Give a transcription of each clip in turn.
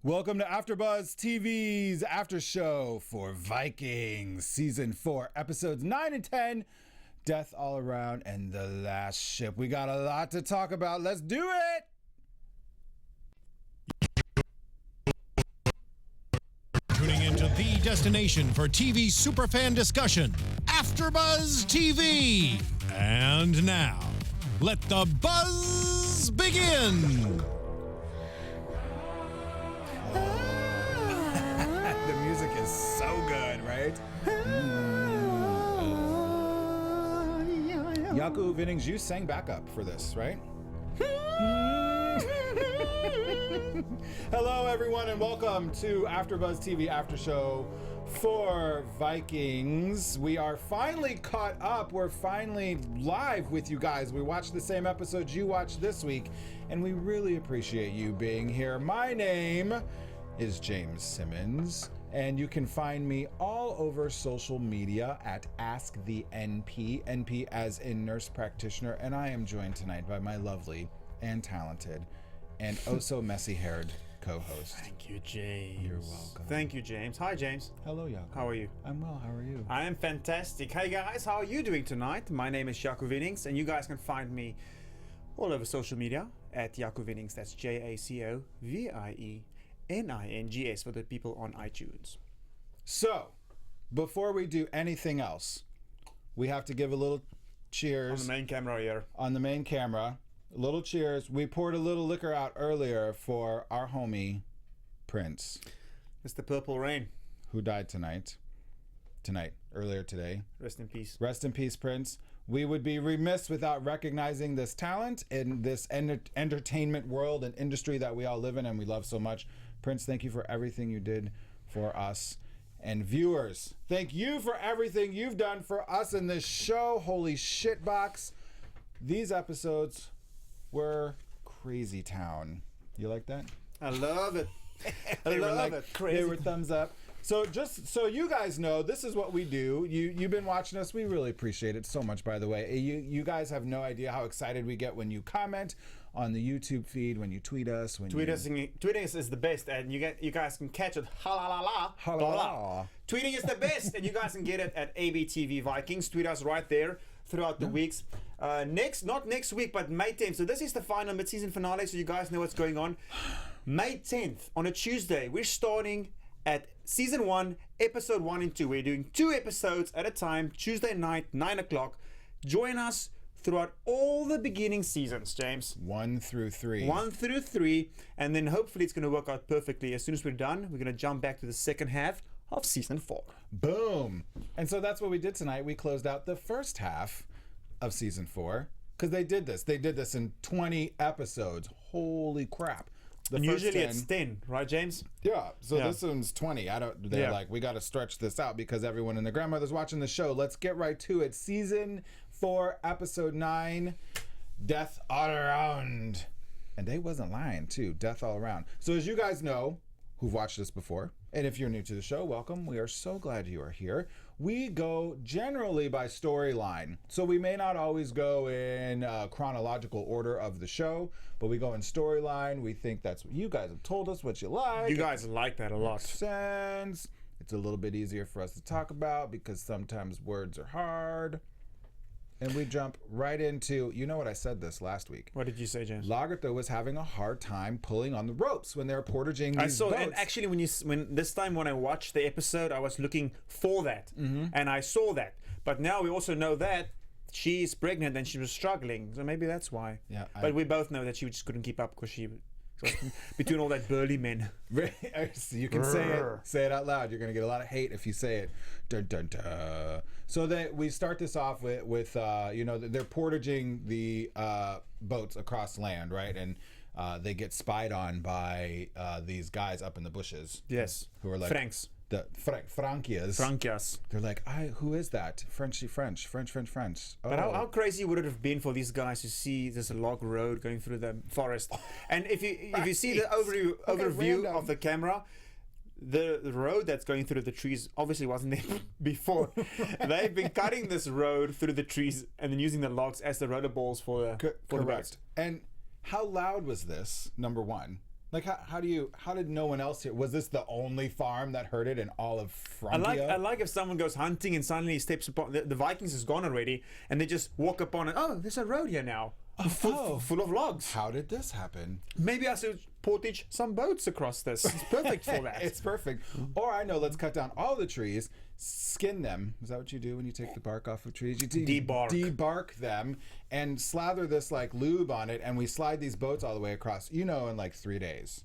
Welcome to AFTERBUZZ TV's after show for Vikings Season 4, Episodes 9 and 10, Death All Around, and The Last Ship. We got a lot to talk about. Let's do it! Tuning into the destination for TV superfan discussion, AFTERBUZZ TV. And now, let the buzz begin! The music is so good, right? Jaco, Vienings, you sang backup for this, right? Hello, everyone, and welcome to AFTERBUZZ TV After Show for Vikings. We are finally caught up. We're finally live with you guys. We watched the same episodes you watched this week, and we really appreciate you being here. My name is James Simmons, and you can find me all over social media at AskTheNP, NP as in nurse practitioner, and I am joined tonight by my lovely and talented and oh so messy-haired co-host. Thank you, James. You're welcome. Thank you, James. Hi, James. Hello, Jaco. How are you? I'm well. How are you? I am fantastic. Hey, guys. How are you doing tonight? My name is Jaco Vienings, and you guys can find me all over social media at Jaco Vienings. That's JACOVIENINGS for the people on iTunes. So, before we do anything else, we have to give a little cheers. On the main camera here. On the main camera. A little cheers. We poured a little liquor out earlier for our homie, Prince. Mr. Purple Rain. Who died earlier today. Rest in peace. Rest in peace, Prince. We would be remiss without recognizing this talent in this entertainment world and industry that we all live in and we love so much. Prince, thank you for everything you did for us. And viewers, thank you for everything you've done for us in this show. Holy shitbox. These episodes were crazy town. You like that? I love it. They were thumbs up. So just so you guys know, this is what we do. You've been watching us. We really appreciate it so much, by the way. You guys have no idea how excited we get when you comment on the YouTube feed, when you tweet us. Tweeting is the best, and you guys can catch it. Tweeting is the best, and you guys can get it at ABTV Vikings. Tweet us right there throughout the weeks. Not next week, but May 10th. So this is the final mid-season finale, so you guys know what's going on. May 10th, on a Tuesday, we're starting at Season 1, Episode 1 and 2. We're doing 2 episodes at a time, Tuesday night, 9 o'clock. Join us throughout all the beginning seasons, James. 1 through 3. 1 through 3, and then hopefully it's going to work out perfectly. As soon as we're done, we're going to jump back to the second half of Season 4. Boom! And so that's what we did tonight. We closed out the first half of Season 4, because they did this. They did this in 20 episodes. Holy crap. And usually it's 10, right, James? Yeah. So this one's 20. They're like, we got to stretch this out because everyone and their grandmother's watching the show. Let's get right to it. Season 4, Episode 9, Death All Around. And they wasn't lying, too. Death All Around. So as you guys know, who've watched this before, and if you're new to the show, welcome. We are so glad you are here. We go generally by storyline. So we may not always go in chronological order of the show, but we go in storyline. We think that's what you guys have told us what you like. You guys like that a lot. Makes sense. It's a little bit easier for us to talk about because sometimes words are hard. And we jump right into, you know what, I said this last week. What did you say, James? Lagerthaand was having a hard time pulling on the ropes when they were portaging these boats. And actually, when I watched the episode, I was looking for that, and I saw that. But now we also know that she's pregnant and she was struggling, so maybe that's why. Yeah. But we both know that she just couldn't keep up because she was between all that burly men. You can say it out loud. You're going to get a lot of hate if you say it. Dun, dun, dun. So we start this off with they're portaging the boats across land, right? And they get spied on by these guys up in the bushes. Yes. Who are like Franks. The Frankias. They're like, who is that? French. Oh. But how crazy would it have been for these guys to see this log road going through the forest? And if you see the overview of the camera, the road that's going through the trees obviously wasn't there before. They've been cutting this road through the trees and then using the logs as the rotor balls for the boats. And how loud was this, number one? Like how did no one else hear? Was this the only farm that heard it in all of Francia? I like if someone goes hunting and suddenly he steps upon the Vikings is gone already, and they just walk upon it. Oh, there's a road here now, full of logs. How did this happen? Maybe I should portage some boats across this. It's perfect for that. It's perfect. Or I know, let's cut down all the trees, skin them. Is that what you do when you take the bark off of trees? You debark them and slather this like lube on it, and we slide these boats all the way across. In like 3 days.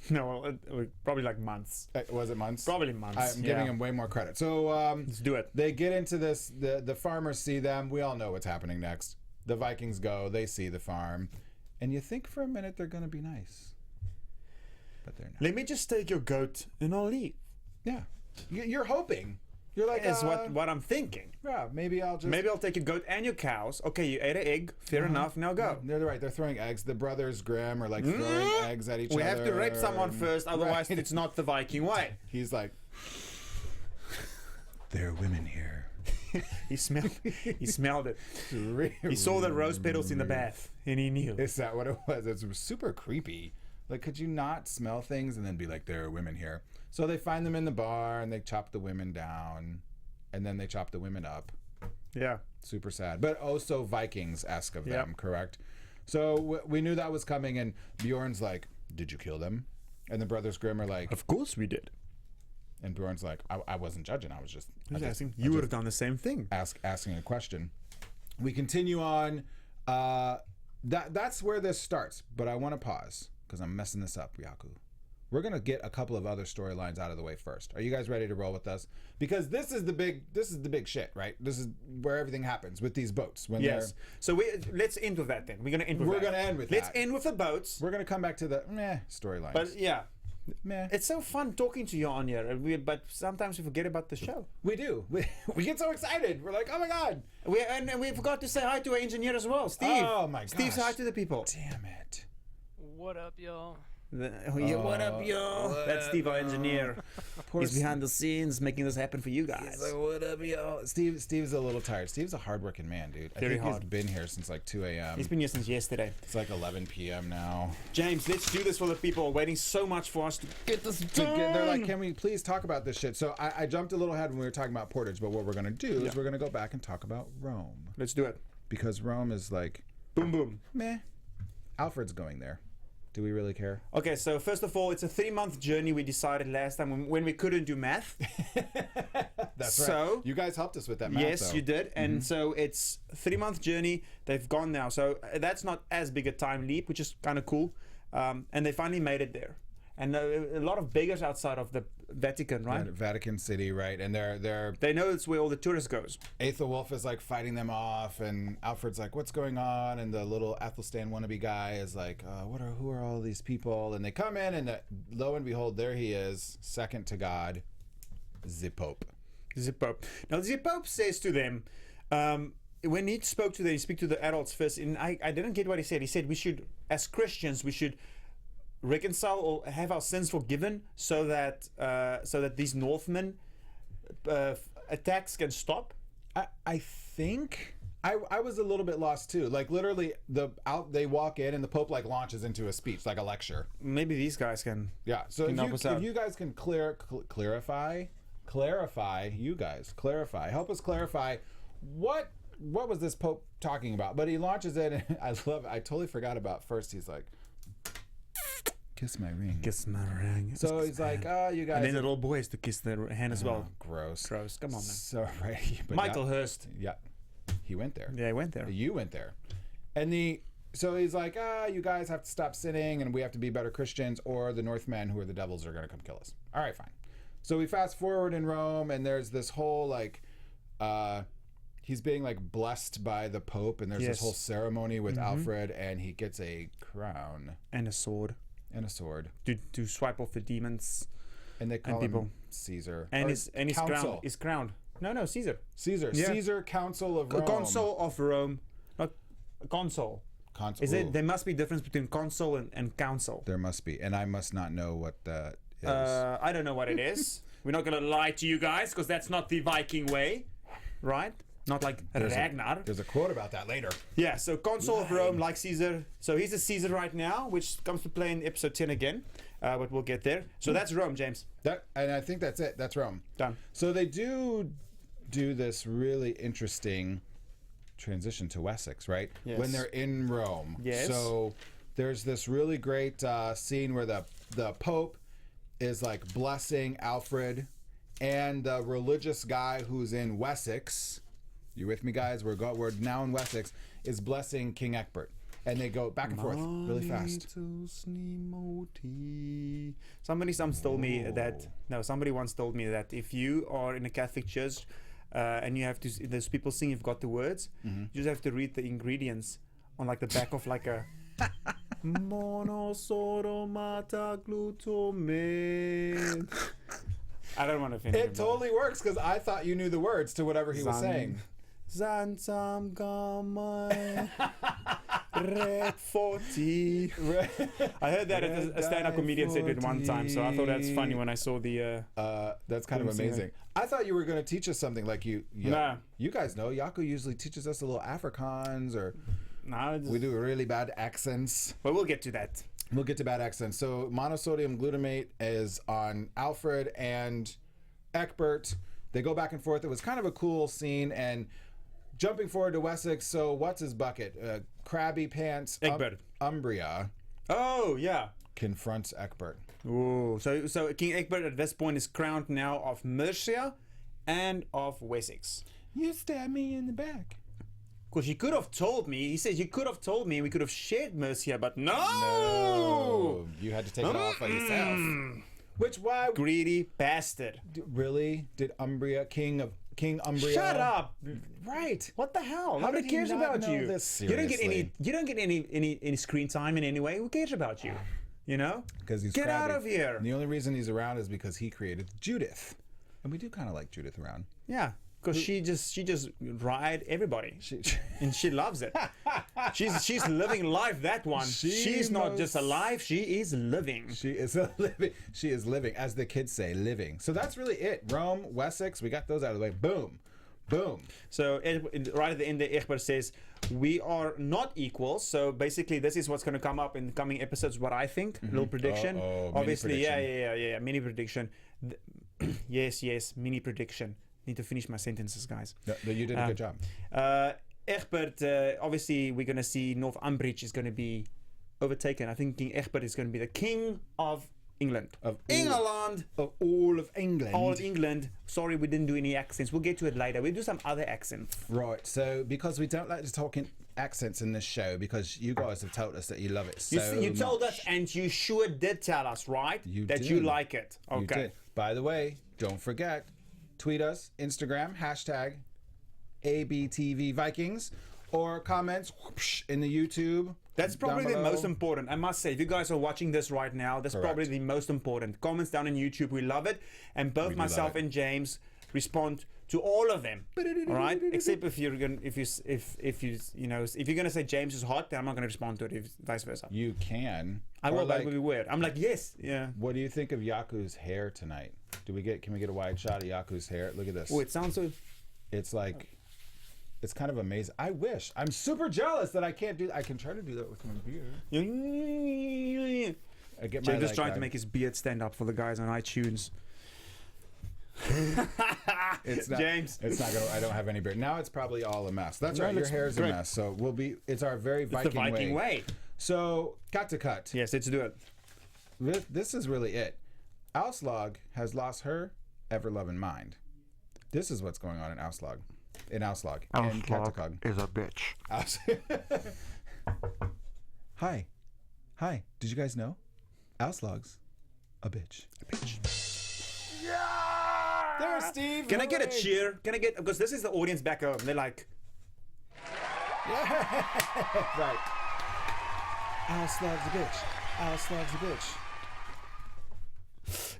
No, probably like months. Was it months? Probably months. I'm giving him way more credit. So let's do it. They get into this. The farmers see them. We all know what's happening next. The Vikings go. They see the farm, and you think for a minute they're going to be nice, but they're not. Let me just take your goat and I'll leave. Yeah, you're hoping. You're like, is what I'm thinking. Yeah, maybe I'll take your goat and your cows. Okay, you ate an egg. Fair enough. Now go. They're right. They're throwing eggs. The brothers Grimm are like throwing eggs at each other. We have to rape someone first, otherwise it's not the Viking way. He's like, there are women here. He smelled it. He saw the rose petals in the bath, and he knew. Is that what it was? It's super creepy. Like, could you not smell things and then be like, there are women here? So they find them in the bar, and they chop the women down, and then they chop the women up. Yeah. Super sad. But also Vikings-esque of them, correct? So we knew that was coming, and Bjorn's like, did you kill them? And the brothers Grimm are like, of course we did. And Bjorn's like, I wasn't judging. I was just asking. You would have done the same thing. Asking a question. We continue on. That's where this starts. But I want to pause because I'm messing this up, Jaco. We're gonna get a couple of other storylines out of the way first. Are you guys ready to roll with us? Because this is the big shit, right? This is where everything happens with these boats. Yes. So let's end with that then. We're gonna end with that. Let's end with the boats. We're gonna come back to the storylines. But yeah. Meh. It's so fun talking to you on here, but sometimes we forget about the show. We do. We get so excited. We're like, oh my god. And we forgot to say hi to our engineer as well, Steve. Oh my god. Steve, say hi to the people. Damn it. What up, y'all? What up, y'all? That's Steve, our engineer. He's behind the scenes making this happen for you guys. He's like, what up, y'all? Steve's a little tired. Steve's a hardworking man, dude. I think he's been here since like 2 a.m. He's been here since yesterday. It's like 11 p.m. now. James, let's do this for the people waiting so much for us to get this done. They're like, can we please talk about this shit? So I jumped a little ahead when we were talking about portage, but what we're going to do is we're going to go back and talk about Rome. Let's do it. Because Rome is like... boom, boom. Meh. Alfred's going there. Do we really care? Okay, so first of all, it's a 3-month journey. We decided last time when we couldn't do math. That's right. You guys helped us with that math, yes, you did. And so it's a 3-month journey. They've gone now. So that's not as big a time leap, which is kind of cool. And they finally made it there. And a lot of beggars outside of the Vatican, right? Yeah, Vatican City, right? And they know it's where all the tourists goes. Aethelwulf is like fighting them off, and Alfred's like, "What's going on?" And the little Athelstan wannabe guy is like, "Who are all these people?" And they come in, and lo and behold, there he is, second to God, the Pope. The Pope. Now the Pope says to them, when he spoke to them, he spoke to the adults first, and I didn't get what he said. He said we should, as Christians, we should reconcile or have our sins forgiven so that these Northmen attacks can stop. I think I was a little bit lost too. Like literally, they walk in and the Pope like launches into a speech, like a lecture. Maybe these guys can. Yeah. So if you guys can clarify, you guys clarify, help us clarify what was this Pope talking about? But he launches in, and I totally forgot about first. He's like, kiss my ring. Kiss my ring. So he's like, you guys. And then the little boy has to kiss their hand as well. Gross. Come on, man. So, right. Michael Hirst. Yeah. He went there. Yeah, he went there. You went there. And so he's like, you guys have to stop sinning and we have to be better Christians, or the Northmen, who are the devils, are going to come kill us. All right, fine. So we fast forward in Rome, and there's this whole like, he's being like blessed by the Pope, and there's this whole ceremony with Alfred, and he gets a crown. And a sword. To swipe off the demons. And they call him Caesar. And his crowned. No, Caesar. Caesar. Yeah. Caesar, Council of Rome. Consul of Rome. Not consul. Consul. There must be a difference between consul and council. There must be. And I must not know what that is. I don't know what it is. We're not going to lie to you guys, because that's not the Viking way. Right? not like Ragnar. There's a quote about that later. Yeah, so Consul of Rome, like Caesar. So he's a Caesar right now, which comes to play in episode 10 again. But we'll get there. So that's Rome, James. And I think that's it. That's Rome. Done. So they do this really interesting transition to Wessex, right? Yes. When they're in Rome. Yes. So there's this really great scene where the Pope is like blessing Alfred, and the religious guy who's in Wessex. You with me, guys? We're now in Wessex. Is blessing King Egbert. And they go back and forth really fast. Somebody once told me that if you are in a Catholic church and you have to, those people sing, you've got the words, you just have to read the ingredients on like the back of like a monosodomata glutamate. I don't want to finish It totally works because I thought you knew the words to whatever he was saying. Zansam gamai red 40. I heard that a stand-up comedian said it one time, so I thought that's funny when I saw the. That's kind of amazing. I thought you were going to teach us something like you. Nah. You guys know Jaco usually teaches us a little Afrikaans, or we do really bad accents. But we'll get to that. We'll get to bad accents. So monosodium glutamate is on Alfred and Egbert. They go back and forth. It was kind of a cool scene. And jumping forward to Wessex, so what's his bucket? Crabby Pants Egbert. Umbria Oh, yeah. confronts Egbert. Ooh. So King Egbert at this point is crowned now of Mercia and of Wessex. You stabbed me in the back. Because you could have told me. He says you could have told me. We could have shared Mercia, but no. You had to take it all for yourself. Which why? Greedy bastard. Really? Did King Umbria? Shut up. Right. What the hell? How Nobody did he cares not about know you. this You don't get seriously? any screen time in any way. Who cares about you? You know? Because he's Get out crabby. of here. And the only reason he's around is because he created Judith, and we do kind of like Judith around. Yeah. Because she just ride everybody. And she loves it. She's living life, that one. She's not just alive, she is living. She is living. She is living, as the kids say, living. So that's really it. Rome, Wessex, we got those out of the way. Boom. Boom. So right at the end, Egbert says, we are not equal. So basically, this is what's going to come up in the coming episodes, what I think. Little prediction. Obviously, mini prediction. yeah. Mini prediction. Yes, mini prediction. Need to finish my sentences, guys. No, you did a good job. Egbert, obviously, we're going to see Northumbridge is going to be overtaken. I think King Egbert is going to be the king of England. Of England. Of all of England. All of England. Sorry, we didn't do any accents. We'll get to it later. We'll do some other accents. Right. So, because we don't like to talk in accents in this show, because you guys have told us that you love it so You told much. us, and you sure did tell us, right? You that did. you like it. You Okay. did. By the way, don't forget, tweet us, Instagram, hashtag ABTV Vikings, or comments in the YouTube. That's probably down the below. most important. I must say, if you guys are watching this right now, that's probably the most important. Comments down on YouTube, we love it, and both myself and James respond to all of them. All right, except if you're gonna if you're gonna say James is hot, then I'm not gonna respond to it. If vice versa, You can. I Or will. That like, would be weird. I'm like, yes, yeah. what do you think of Jaco's hair tonight? Can we get a wide shot of Jaco's hair? Look at this. Oh, it sounds so. It's like, it's kind of amazing. I wish. I'm super jealous that I can't do. I can try to do that with my beard. I get my, James is trying to make his beard stand up for the guys on iTunes. It's not, James. It's not gonna. I don't have any beard now. It's probably all a mess. That's right. Your looks hair is great. a mess. So we'll be. It's our very It's Viking, the Viking way. So cut to cut. Yes, let's do it. This is really it. Aslaug has lost her ever-loving mind. This is what's going on in Aslaug. In Katakog. Is a bitch. Hi. Did you guys know? Aslaug's a bitch. Yeah! There's Steve. Can I get a cheer? Can I get, because this is the audience back home. They're like, Right. Aslaug's a bitch. Aslaug's a bitch.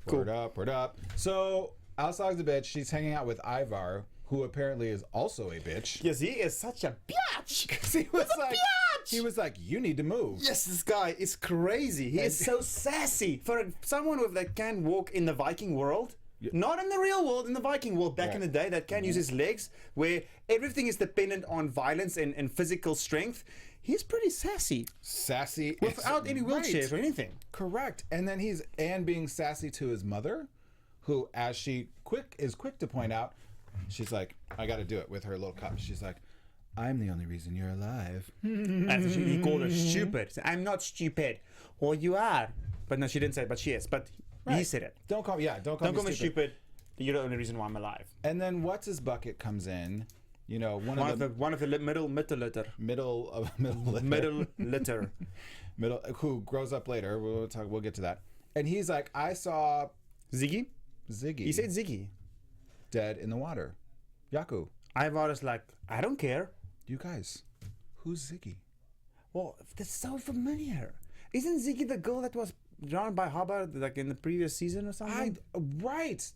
Cool. Word up. So, Aslaug's a bitch. She's hanging out with Ivar, who apparently is also a bitch. yes, he is such a bitch. He was like, you need to move. Yes, this guy is crazy. He is so sassy. For someone that can walk in the Viking world, Not in the real world, in the Viking world back in the day, that can use his legs, where everything is dependent on violence and physical strength. He's pretty sassy. Sassy. Without any wheelchairs or anything. Correct. And then he's being sassy to his mother, who, as she is quick to point out, she's like, I got to do it with her little cup. She's like, I'm the only reason you're alive. He called her stupid. I'm not stupid. Well, you are. But no, she didn't say it, but she is. But he said it. Don't call me stupid. You're the only reason why I'm alive. And then what's his bucket comes in. You know, one of the middle litter. Who grows up later. We'll get to that. And he's like, I saw Ziggy. He said Ziggy. Dead in the water. Jaco. Ivar is like, I don't care. You guys, who's Ziggy? Well, that's so familiar. Isn't Ziggy the girl that was drowned by Hubbard like in the previous season or something? Right.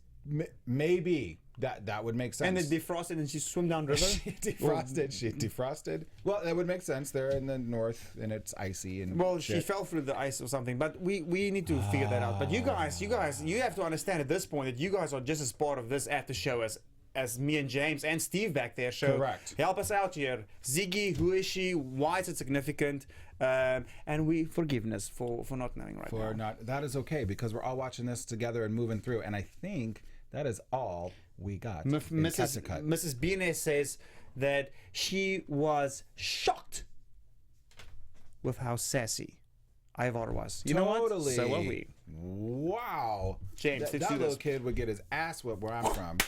Maybe. That would make sense. And it defrosted and she swam down river? She defrosted. Well, that would make sense. They're in the north and it's icy and she fell through the ice or something. But we need to figure that out. But you guys, you have to understand at this point that you guys are just as part of this after show as me and James and Steve back there. So correct. Help us out here. Ziggy, who is she? Why is it significant? And forgiveness for not knowing now. That is okay because we're all watching this together and moving through. And I think that is all we got. Mrs. Bienes says that she was shocked with how sassy Ivar was. You know what? So are we. Wow. James, that little kid would get his ass whipped where I'm from.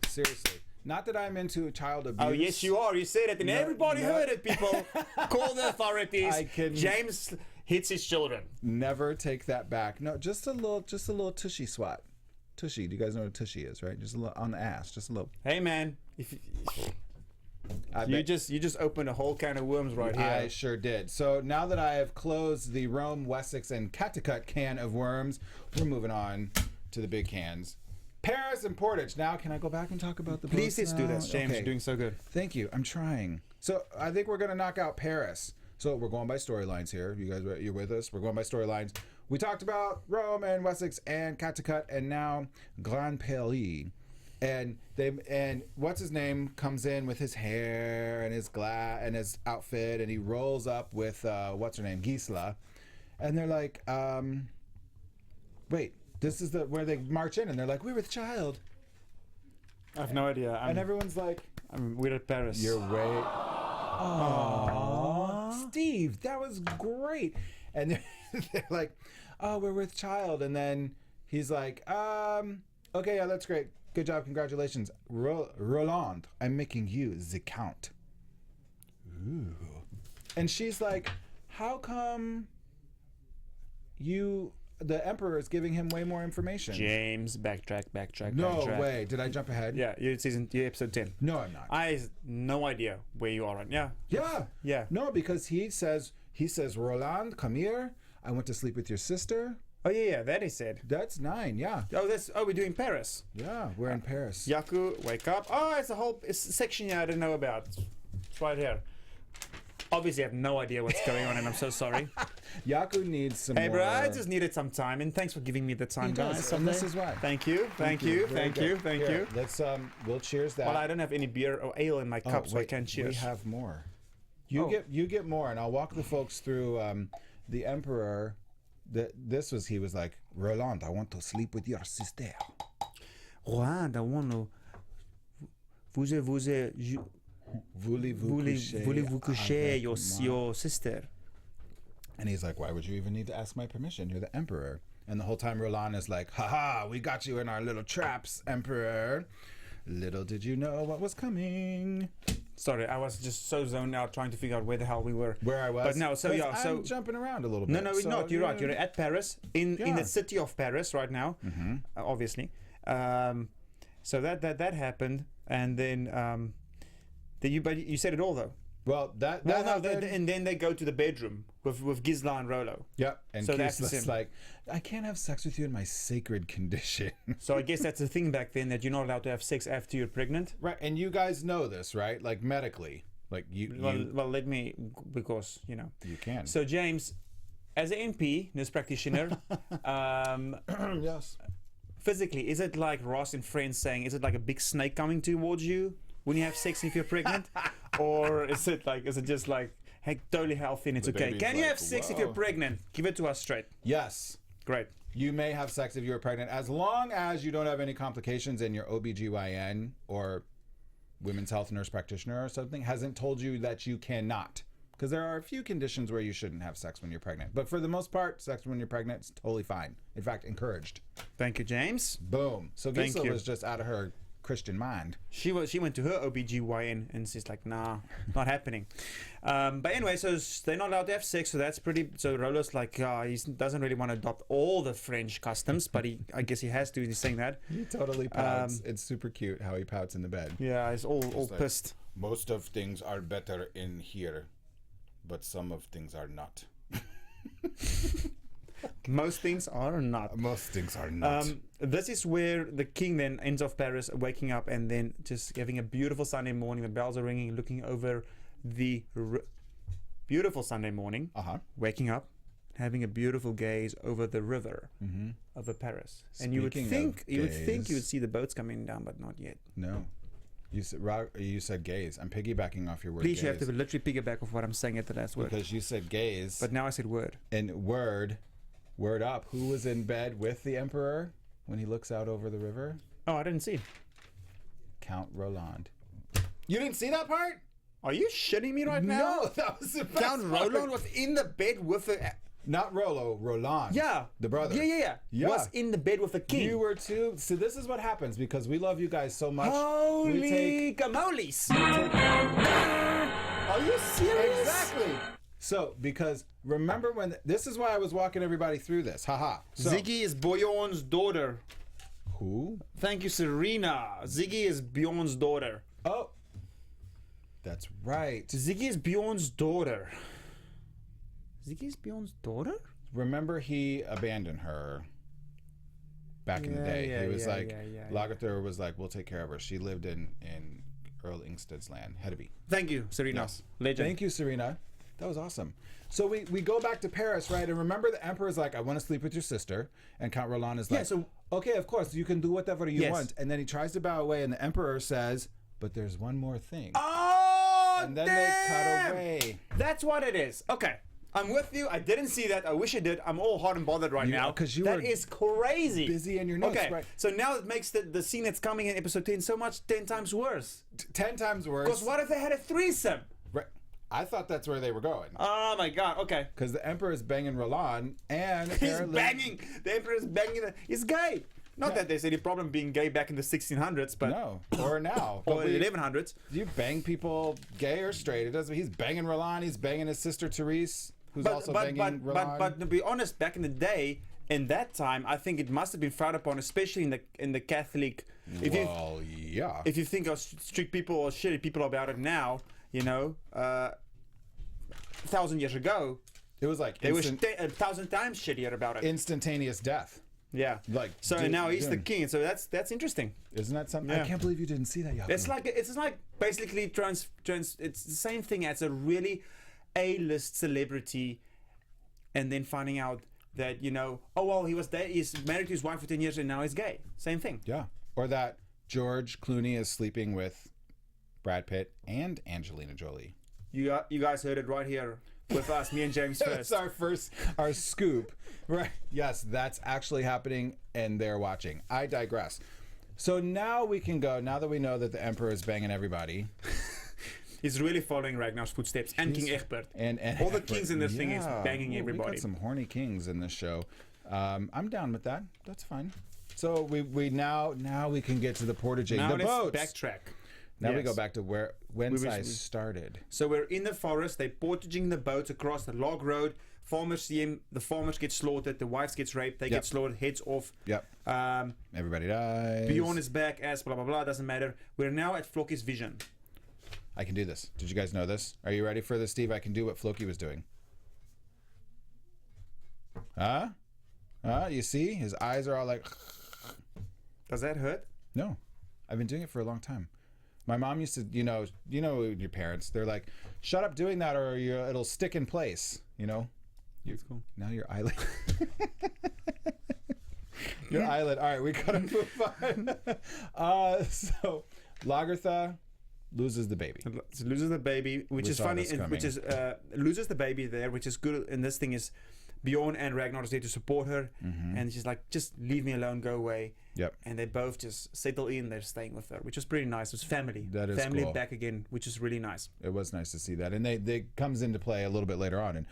Seriously. Not that I'm into child abuse. Oh, yes, you are. You said it, and everybody heard it, people. Call the authorities. James hits his children. Never take that back. No, just a little tushy swat. Tushy. Do you guys know what a tushy is, right? Just a little on the ass. Just a little. Hey, man. You just opened a whole can of worms right here. I sure did. So now that I have closed the Rome, Wessex, and Cattecut can of worms, we're moving on to the big cans. Paris and Portage. Now, can I go back and talk about the Please do this, James. Okay. You're doing so good. Thank you. I'm trying. So I think we're going to knock out Paris. So we're going by storylines here. You guys, you're with us? We're going by storylines. We talked about Rome and Wessex and Cattecut, and now Grand Pays. And what's his name comes in with his hair and his and his outfit, and he rolls up with what's her name, Gisela, and they're like, wait. This is where they march in, and they're like, "We're with child." I have no idea. And everyone's like, "We're at Paris." You're way. Aww. Steve, that was great. And they're like, "Oh, we're with child," and then he's like, "Okay, yeah, that's great. Good job, congratulations, Roland. I'm making you the count." Ooh. And she's like, "How come the Emperor is giving him way more information?" James, backtrack. No way. Did I jump ahead? Yeah, you're episode 10. No, I'm not. I have no idea where you are right now. Yeah. No, because he says, Roland, come here. I went to sleep with your sister. Oh yeah, that he said. That's 9, yeah. We're doing Paris. Yeah, we're in Paris. Jaco, wake up. Oh, it's a section here I didn't know about. It's right here. Obviously, I have no idea what's going on, and I'm so sorry. Jaco needs some more. Hey, bro, I just needed some time, and thanks for giving me the time, guys. And this is why. Thank you. Let's we'll cheers that. Well, I don't have any beer or ale in my cup, so I can't cheers. We have more. You get more, and I'll walk the folks through the Emperor. He was like, Roland, I want to sleep with your sister. Roland, I want to. Voulez-vous coucher your sister? And he's like, why would you even need to ask my permission? You're the Emperor. And the whole time Roland is like, haha, we got you in our little traps, Emperor. Little did you know what was coming. Sorry, I was just so zoned out trying to figure out where the hell we were. Where I was. But no, I'm jumping around a little bit. No, not. You're right. You're at Paris, in the city of Paris right now, obviously. So that happened, and then you said it all though. Well, and then they go to the bedroom with Gisela and Rollo. Yep. And so Gisla's like, I can't have sex with you in my sacred condition. So I guess that's the thing back then, that you're not allowed to have sex after you're pregnant. Right. And you guys know this, right? Like medically. Like Well, let me, because, you know. You can. So James, as an NP, nurse practitioner, yes. physically, is it like Ross and Friends saying, is it like a big snake coming towards you when you have sex if you're pregnant? Or is it just like, hey, totally healthy and it's The okay? baby's Can you like, have sex if you're whoa. pregnant? Give it to us straight. Yes. Great. You may have sex if you're pregnant, as long as you don't have any complications and your OBGYN or women's health nurse practitioner or something hasn't told you that you cannot. Because there are a few conditions where you shouldn't have sex when you're pregnant. But for the most part, sex when you're pregnant is totally fine. In fact, encouraged. Thank you, James. Boom. So Thank Gisela you. was just out of her Christian mind. She went to her OBGYN and she's like, nah, not happening. But anyway, so they're not allowed to have sex, so that's pretty. So Rollo's like, he doesn't really want to adopt all the French customs, but I guess he has to. He's saying that. He totally pouts. It's super cute how he pouts in the bed. Yeah, he's all like- pissed. Most of things are better in here, but some of things are not. Most things are not. Most things are not. This is where the king then ends of Paris, waking up and then just having a beautiful Sunday morning. The bells are ringing, looking over the beautiful Sunday morning. Waking up, having a beautiful gaze over the river over Paris. And you would Speaking think of you would gaze. see the boats coming down, but not yet. No. You said gaze. I'm piggybacking off your word Please, gaze. you have to literally piggyback off what I'm saying at the last word. Because you said gaze. But now I said word. And word up. Who was in bed with the emperor when he looks out over the river? Oh, I didn't see. Count Roland. You didn't see that part? Are you shitting me right now? No, that was the best Count part. Roland was in the bed with the... Not Rollo, Roland. Yeah. The brother. Yeah. Yeah. Was in the bed with the king. You were too. So this is what happens because we love you guys so much. Holy camolies! Are you serious? Exactly. So, because remember when this is why I was walking everybody through this. Haha. So, Ziggy is Bjorn's daughter. who? Thank you, Serena. Ziggy is Bjorn's daughter. Oh, that's right. Ziggy is Bjorn's daughter. Ziggy is Bjorn's daughter? Remember he abandoned her back in the day. He was like, Lagerthaand was like, we'll take care of her. She lived in Earl Ingsted's land, Hedeby. Thank you, Serena. Yes. Legend. Thank you, Serena. That was awesome. So we go back to Paris, right? And remember the emperor's like, I want to sleep with your sister. And Count Roland is like, okay, of course, you can do whatever you want. And then he tries to bow away and the emperor says, but there's one more thing. Oh, and then they cut away. That's what it is. Okay. I'm with you. I didn't see that. I wish I did. I'm all hot and bothered right now. Because you that were is crazy. busy in your notes. Okay, Right? so now it makes the scene that's coming in episode 10 so much 10 times worse. 10 times worse. Because what if they had a threesome? Right. I thought that's where they were going. Oh my god, okay. Because the emperor is banging Roland and He's apparently... banging. The emperor is banging. He's gay. Not that there's any problem being gay back in the 1600s, but... No, or now. Or the 1100s. Do you bang people gay or straight? It doesn't. He's banging Roland. He's banging his sister Therese, who's also banging Roland. But to be honest, back in the day, in that time, I think it must have been frowned upon, especially in the Catholic. Yeah. If you think of strict people or shitty people about it now, 1,000 years ago, It was like they were 1,000 times shittier about it. Instantaneous death. Yeah. Like So now he's the king. So that's interesting. Isn't that something? Yeah. I can't believe you didn't see that yet. It's like basically it's the same thing as a really A-list celebrity, and then finding out that he's married to his wife for 10 years and now he's gay. Same thing. Yeah. Or that George Clooney is sleeping with Brad Pitt and Angelina Jolie. You guys heard it right here with us, me and James first. That's our scoop. Right. Yes, that's actually happening and they're watching. I digress. So now we can go, now that we know that the emperor is banging everybody. He's really following Ragnar's footsteps and King Egbert. And all the kings in this thing is banging We everybody. got some horny kings in this show. I'm down with that. That's fine. So we now we can get to the portage. Now The boats. let's backtrack. Now we Yes. go back to whence I started. So we're in the forest. They're portaging the boats across the log road. Farmers see him. The farmers get slaughtered. The wives get raped. They get slaughtered. Heads off. Yep. Everybody dies. Bjorn is back as blah blah blah. Doesn't matter. We're now at Floki's vision. I can do this. Did you guys know this? Are you ready for this, Steve? I can do what Floki was doing. Huh? You see? His eyes are all like... Does that hurt? No. I've been doing it for a long time. My mom used to, your parents, they're like, shut up doing that or it'll stick in place, That's cool. Now your eyelid. Your eyelid. All right, we gotta move on. So Lagerthaand loses the baby. Loses the baby, which We is saw funny, this and which coming. is loses the baby there, which is good. And this thing is Bjorn and Ragnar is there to support her, and she's like, just leave me alone, go away. Yep. And they both just settle in. They're staying with her, which was pretty nice. It was family. That is family cool. back again, which is really nice. It was nice to see that, and they comes into play a little bit later on in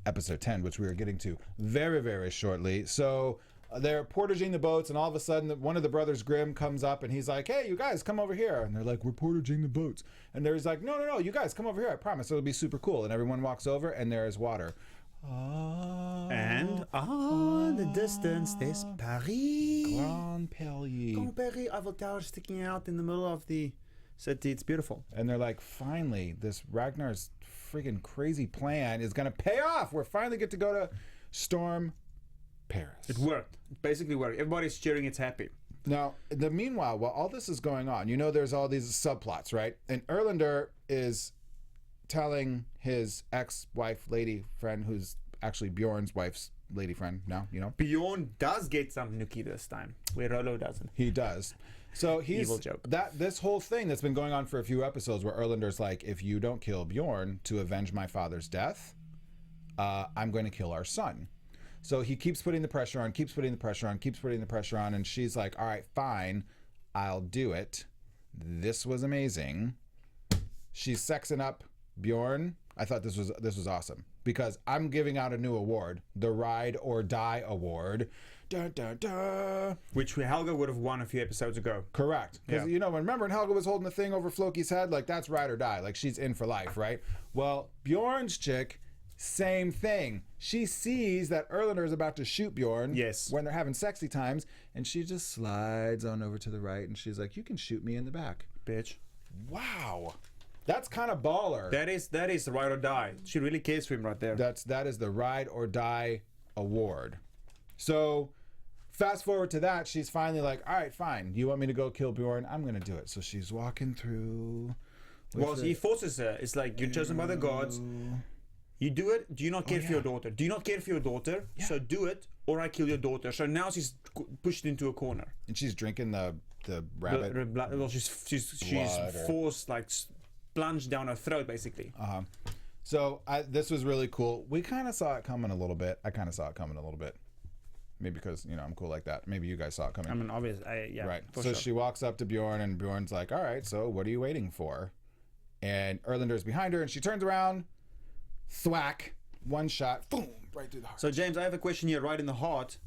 episode 10, which we are getting to very, very shortly. So they're portaging the boats, and all of a sudden one of the brothers Grimm comes up and he's like, hey, you guys come over here. And they're like, we're portaging the boats. And there's like, no, you guys come over here, I promise it'll be super cool. And everyone walks over and there is water. And in the distance, there's Paris. Grand Paris. Grand Paris, Eiffel Tower sticking out in the middle of the city. It's beautiful. And they're like, finally, this Ragnar's freaking crazy plan is going to pay off. We're finally get to go to Storm Paris. It worked. It basically worked. Everybody's cheering. It's happy. Now, meanwhile, while all this is going on, you know, there's all these subplots, right? And Erlander is telling his ex-wife, lady friend, who's actually Bjorn's wife's lady friend now, you know? Bjorn does get some nookie this time, where Rollo doesn't. He does. So he's Evil joke. This whole thing that's been going on for a few episodes where Erlander's like, if you don't kill Bjorn to avenge my father's death, I'm going to kill our son. So he keeps putting the pressure on, and she's like, all right, fine, I'll do it. This was amazing. She's sexing up Bjorn. I thought this was awesome because I'm giving out a new award, the Ride or Die Award. Dun, dun, dun. Which Helga would have won a few episodes ago. Correct. Because, Yeah. you know, remember when Helga was holding the thing over Floki's head? Like, that's ride or die. Like, she's in for life, right? Well, Bjorn's chick, same thing. She sees that Erlander is about to shoot Bjorn. Yes. When they're having sexy times, and she just slides on over to the right, and she's like, you can shoot me in the back. Bitch. Wow. That's kind of baller. That is the ride or die. She really cares for him right there. That is the Ride or Die Award. So fast forward to that, she's finally like, all right, fine. You want me to go kill Bjorn? I'm going to do it. So she's walking through. Well, he forces her. It's like, you're chosen by the gods. You do it. Do you not care for your daughter? Do you not care for your daughter? Yeah. So do it, or I kill your daughter. So now she's pushed into a corner. And she's drinking the rabbit. Well, she's forced, like, plunged down her throat, basically. So this was really cool. We kind of saw it coming a little bit. I kind of saw it coming a little bit. Maybe because, you know, I'm cool like that. Maybe you guys saw it coming. I mean, obviously, yeah. Right. So sure. she walks up to Bjorn, and Bjorn's like, all right, so what are you waiting for? And Erlander's behind her, and she turns around, thwack, one shot, boom, right through the heart. So, James, I have a question here. Right in the heart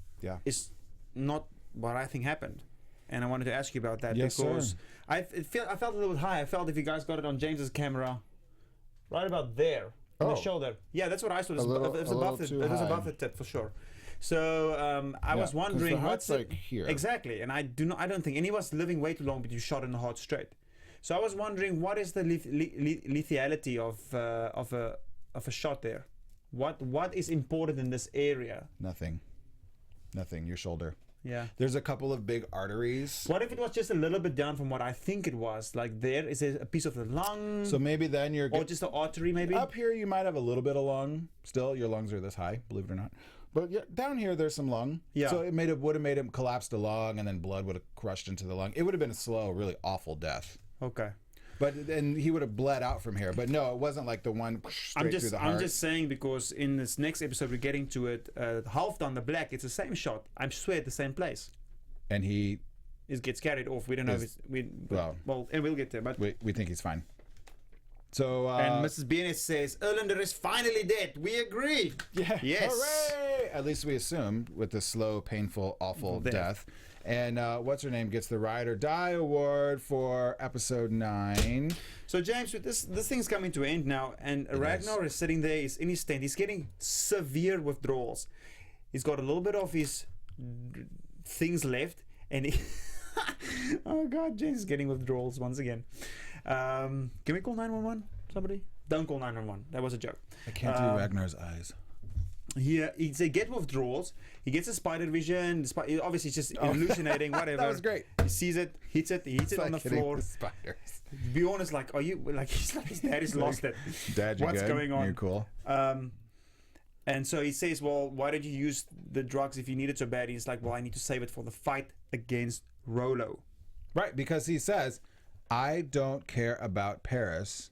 is not what I think happened. And I wanted to ask you about that Yes, because sir. I felt a little bit high. I felt if you guys got it on James's camera, right about there, on the shoulder. Yeah, that's what I saw. It was above the tip for sure. So I was wondering the heart's like here. Exactly, and I don't think any of us living way too long, but you shot in the heart straight. So I was wondering, what is the lethality of a shot there? What is important in this area? Nothing. Your shoulder. Yeah. There's a couple of big arteries. What if it was just a little bit down from what I think it was? Like there is a piece of the lung. So maybe then you're or just the artery, maybe. Up here you might have a little bit of lung. Still, your lungs are this high, believe it or not. But yeah, down here there's some lung. Yeah. So it would have made him collapse the lung, and then blood would have crushed into the lung. It would have been a slow, really awful death. Okay. But then he would have bled out from here. But no, it wasn't like the one straight through the heart. I'm just saying, because in this next episode we're getting to it, half down the black, it's the same shot. I swear, at the same place. And he gets carried off. We don't know if it's and we'll get there. But we think he's fine. So and Mrs. Vienings says Erlander is finally dead. We agree. Yeah. Yes. Hooray! At least we assume, with the slow, painful, awful death. And what's her name gets the Ride or Die Award for episode 9. So James, this thing's coming to an end now, and Ragnar is sitting there. He's in his tent. He's getting severe withdrawals. He's got a little bit of his things left, and he oh god, James is getting withdrawals once again. Can we call 911? Somebody? Don't call 911. That was a joke. I can't do Ragnar's eyes. He's a get withdrawals. He gets a spider vision. Obviously, it's just hallucinating. Whatever. That was great. He sees it, hits it, on the floor. The spiders. Bjorn is like, "Are you like?" He's like, his dad has lost it. Dad, you What's good? going on? You're cool. And so he says, well, why did you use the drugs if you need it so bad? He's like, well, I need to save it for the fight against Rollo. Right, because he says, I don't care about Paris.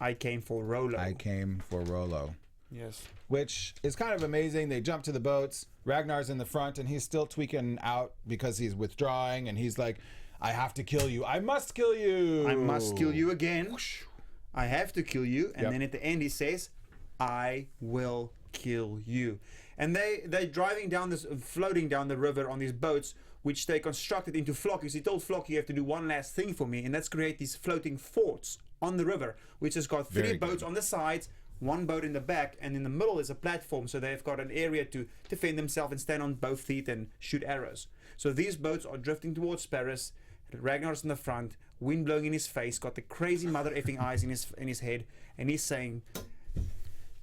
I came for Rollo. I came for Rollo. Yes. Which is kind of amazing. They jump to the boats. Ragnar's in the front, and he's still tweaking out because he's withdrawing, and he's like, I have to kill you. I must kill you. I must kill you again. I have to kill you. And then at the end he says, I will kill you. And they're driving down this, floating down the river on these boats, which they constructed into flockies. He told Flocky, you have to do one last thing for me, and that's create these floating forts on the river, which has got three boats on the sides, one boat in the back, and in the middle is a platform, so they've got an area to defend themselves and stand on both feet and shoot arrows. So these boats are drifting towards Paris. Ragnar's in the front, wind blowing in his face, got the crazy mother effing eyes in his head, and he's saying,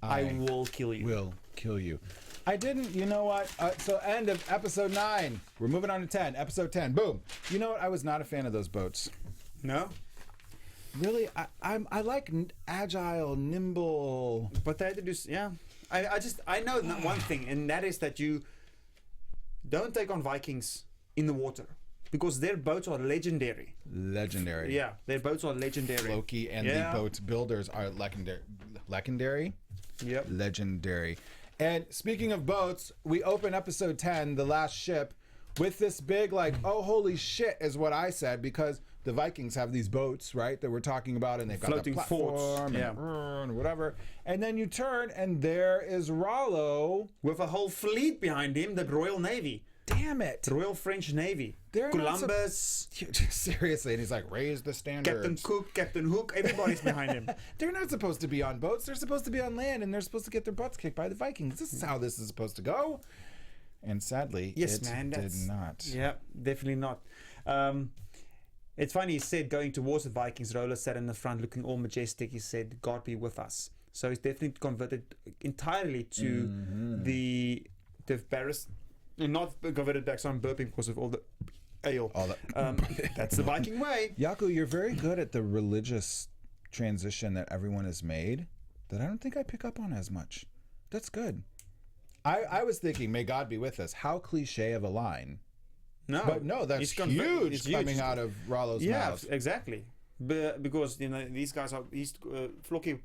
I will kill you. Will kill you. I didn't, you know what? So end of episode 9. We're moving on to 10. Episode 10. Boom. You know what? I was not a fan of those boats. No? Really, I like agile, nimble. But they had to do, yeah. I know one thing, and that is that you don't take on Vikings in the water, because their boats are legendary. Legendary. Yeah, their boats are legendary. Loki and the boat builders are legendary. Legendary? Yep. Legendary. And speaking of boats, we open episode 10, the last ship, with this big, like, oh, holy shit, is what I said, because the Vikings have these boats, right, that we're talking about, and they've got floating the platform and whatever. And then you turn, and there is Rollo. With a whole fleet behind him, the Royal Navy. Damn it. The Royal French Navy. They're Columbus. Seriously. And he's like, raise the standards. Captain Cook, Captain Hook, everybody's behind him. They're not supposed to be on boats. They're supposed to be on land, and they're supposed to get their butts kicked by the Vikings. This is how this is supposed to go. And sadly, it did not. Yeah, definitely not. It's funny, he said going towards the Vikings, Rollo sat in the front looking all majestic. He said, God be with us. So he's definitely converted entirely to the Paris. Not converted back, so I'm burping because of all the ale. That's the Viking way. Jaco, you're very good at the religious transition that everyone has made that I don't think I pick up on as much. That's good. I was thinking, may God be with us. How cliche of a line. No. But no, that's huge coming out of Rollo's mouth. Yeah, exactly. Because, you know, these guys are, Flocky,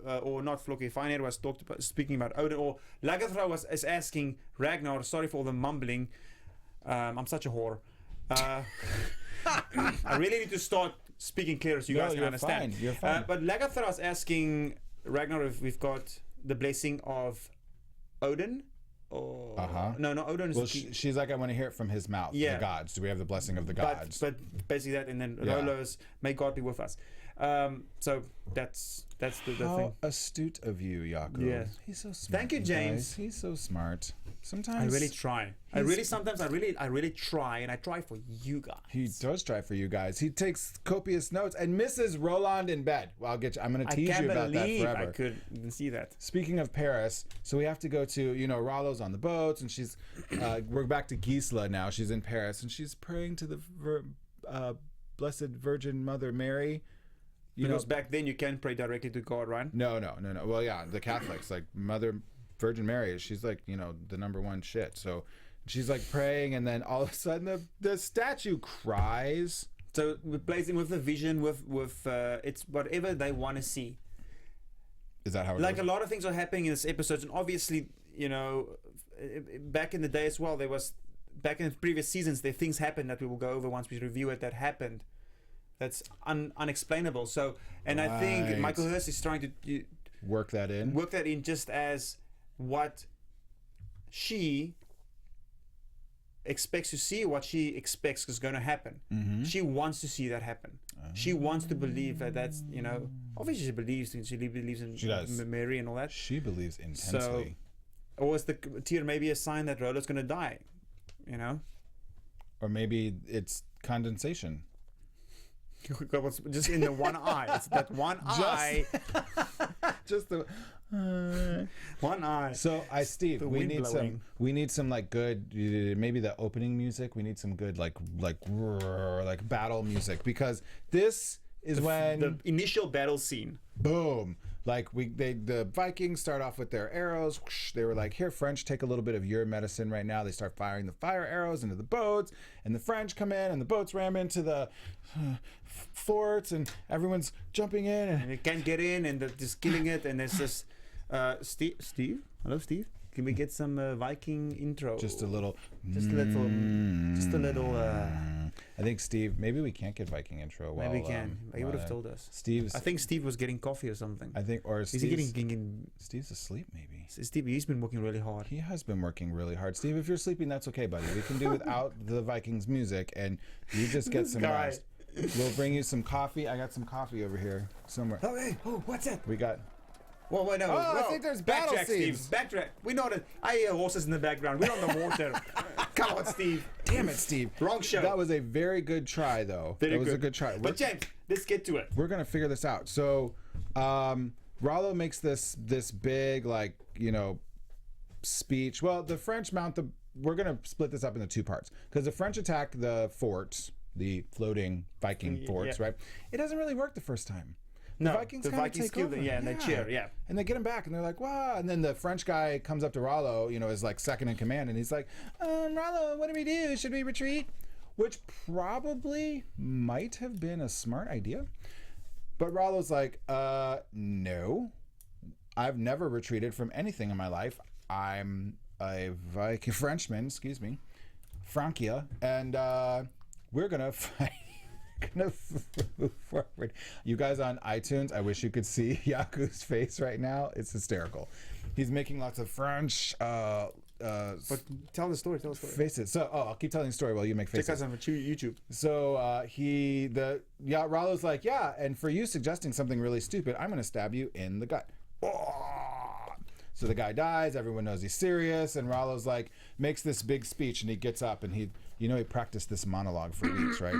or not Flocky, Finer was speaking about Odin, or Lagerthaand is asking Ragnar, sorry for all the mumbling, I'm such a whore. I really need to start speaking clearer so you guys can understand. You're fine. But Lagerthaand was asking Ragnar if we've got the blessing of Odin. Or, no, not Odin. Well, she's like, I want to hear it from his mouth. The gods. Do we have the blessing of the gods? But basically that, and then Rollo's, may God be with us. So that's the thing. How astute of you, Jaco. Yeah. He's so smart. Thank you, James. Guys. He's so smart. Sometimes I really try. I really try, and I try for you guys. He does try for you guys. He takes copious notes and misses Roland in bed. Well, I'm going to tease you about that forever. I couldn't see that. Speaking of Paris, so we have to go to, you know, Rollo's on the boats, and she's, we're back to Gisela now. She's in Paris, and she's praying to the Blessed Virgin Mother Mary. Because back then you can't pray directly to God, right? No. Well, yeah, the Catholics, like Mother Virgin Mary, she's like, you know, the number one shit. So she's like praying, and then all of a sudden the statue cries. So replacing with the vision, with it's whatever they want to see. Is that how it like goes? A lot of things are happening in this episode, and obviously, you know, back in the day as well, back in the previous seasons, things happened that we will go over once we review it that happened. That's unexplainable. So, and I think Michael Hirst is trying to work that in just as what she expects to see, what she expects is going to happen. She wants to see that happen. She wants to believe that that's, you know, obviously she believes in Mary and all that. She believes intensely. So, or is the tear maybe a sign that Rollo's going to die, you know? Or maybe it's condensation. Just in the one eye. It's that one eye. Just the one eye. So Steve, we need some like good, maybe the opening music. We need some good like battle music, because this is when the initial battle scene. Boom. Like the Vikings start off with their arrows. Whoosh, they were like, here, French, take a little bit of your medicine right now. They start firing the fire arrows into the boats, and the French come in, and the boats ram into the forts, and everyone's jumping in, and you can't get in, and they're just killing it. And there's this Steve. Hello, Steve. Can we get some Viking intro? Just a little. I think Steve. Maybe we can't get Viking intro. Maybe we can. He would have told us. Steve's. I think Steve was getting coffee or something. I think, or is he getting? Steve's asleep. Maybe. Steve, he's been working really hard. He has been working really hard. Steve, if you're sleeping, that's okay, buddy. We can do without the Vikings music, and you just get some rest. We'll bring you some coffee. I got some coffee over here somewhere. Oh, hey. Oh, what's that? We got. Well, wait, no. Oh, I think there's battle backtrack, scenes. Steve. Backtrack. We know that. I hear horses in the background. We're on the water. Come on, Steve. Damn it, Steve. Wrong show. That was a very good try, though. That was a good try. But James, let's get to it. We're gonna figure this out. So, Rollo makes this big, like, speech. Well, the French mount the. We're gonna split this up into two parts because the French attack the forts, the floating Viking forts, right? It doesn't really work the first time. The Vikings kill them, and they cheer, and they get him back, and they're like, "Wow!" And then the French guy comes up to Rollo, is like second in command, and he's like, "Rollo, what do we do? Should we retreat?" Which probably might have been a smart idea, but Rollo's like, "No, I've never retreated from anything in my life. I'm a Viking Frenchman, Francia, and we're gonna fight." Gonna move forward. You guys on iTunes, I wish you could see Jaco's face right now. It's hysterical. He's making lots of French but tell the story. faces. So I'll keep telling the story while you make faces. Check us on YouTube. So Rollo's like, yeah, and for you suggesting something really stupid, I'm gonna stab you in the gut. So the guy dies, everyone knows he's serious, and Rollo's like, makes this big speech, and he gets up, and he practiced this monologue for weeks, right?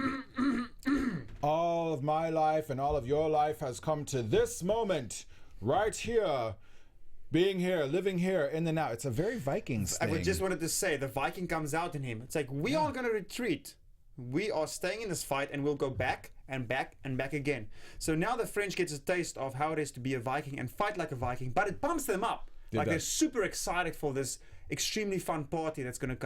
All of my life and all of your life has come to this moment, right here, being here, living here, in the now. It's a very Vikings thing. I just wanted to say, the Viking comes out in him. It's like, we aren't going to retreat. We are staying in this fight, and we'll go back and back and back again. So now the French gets a taste of how it is to be a Viking and fight like a Viking, but it bumps them up. They're super excited for this extremely fun party that's gonna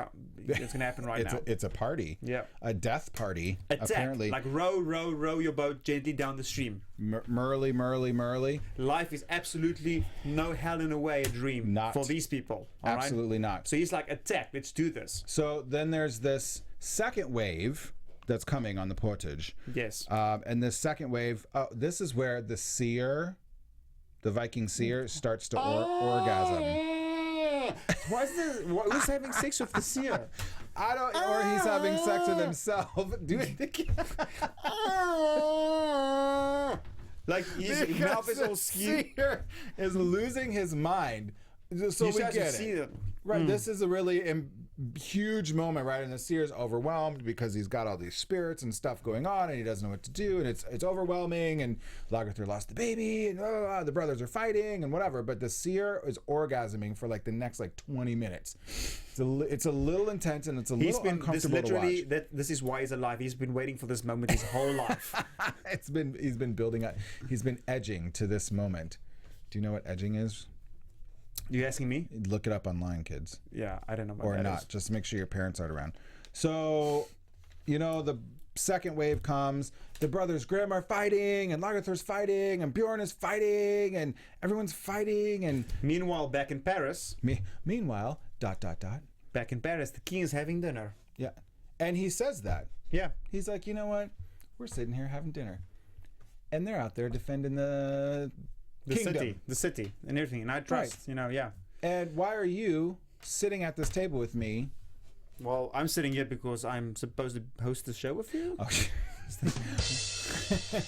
happen now. It's a party. Yeah. A death party. Attack. Apparently. Like row your boat gently down the stream. Merrily. Life is absolutely no hell in a way a dream for these people. Absolutely not. So he's like, attack, let's do this. So then there's this second wave that's coming on the portage. Yes. And this second wave, this is where the seer, the Viking seer, starts to orgasm. Who's having sex with the seer? I don't, or he's having sex with himself. Do it again. Like his mouth is all skewed. Seer is losing his mind. So we get it. Right. This is a really huge moment, right? And the seer is overwhelmed because he's got all these spirits and stuff going on, and he doesn't know what to do, and it's overwhelming. And Lagerthaand lost the baby, and the brothers are fighting and whatever. But the seer is orgasming for like the next 20 minutes. It's a little intense, and it's a little uncomfortable to watch. This is why he's alive. He's been waiting for this moment his whole life. He's been building up. He's been edging to this moment. Do you know what edging is? You asking me? Look it up online, kids. Yeah, I don't know what or that not. is. Just make sure your parents aren't around. So, the second wave comes. The brothers Grimm are fighting, and Lagerthaand's fighting, and Bjorn is fighting, and everyone's fighting. And meanwhile, back in Paris. Meanwhile, ... Back in Paris, the king is having dinner. Yeah, and he says that. Yeah, he's like, you know what? We're sitting here having dinner, and they're out there defending the city and everything, and I trust, yeah. And why are you sitting at this table with me? Well, I'm sitting here because I'm supposed to host the show with you. Oh,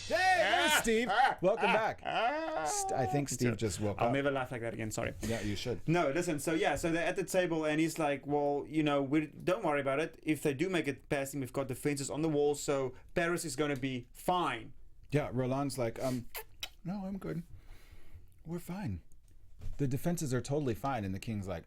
hey, Steve. Welcome back. I think Steve just woke up. I'll never laugh like that again, sorry. Yeah, you should. No, listen, so they're at the table, and he's like, well, don't worry about it. If they do make it past him, we've got defenses on the wall, so Paris is going to be fine. Yeah, Roland's like, no, I'm good. We're fine. The defenses are totally fine. And the king's like,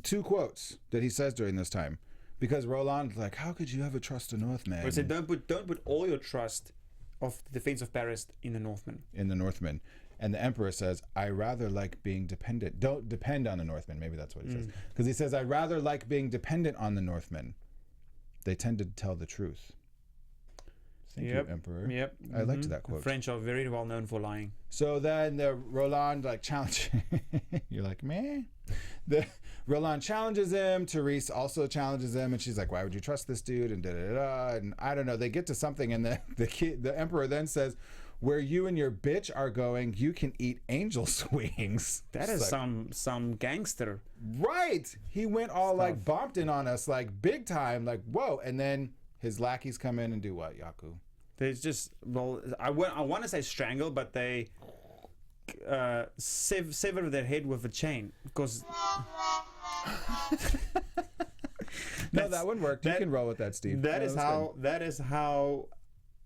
two quotes that he says during this time. Because Roland's like, how could you ever trust a Northman? I said, don't put all your trust of the defense of Paris in the Northmen. And the emperor says, I rather like being dependent. Don't depend on the Northmen. Maybe that's what he says. Because he says, I rather like being dependent on the Northmen. They tend to tell the truth. Thank you, Emperor. Yep. I liked that quote. The French are very well known for lying. So then the Roland like challenge. You're like, man. The Roland challenges him. Therese also challenges him, and she's like, "Why would you trust this dude?" And da da da. And I don't know. They get to something, and the Emperor then says, "Where you and your bitch are going, you can eat angel's wings." That is like, some gangster. Right. He went all like Bompton on us, like big time, like whoa. And then his lackeys come in and do what, Jaco? There's just, well, I want to say strangle, but they sever their head with a chain because. No, that one worked. You can roll with that, Steve. That is how.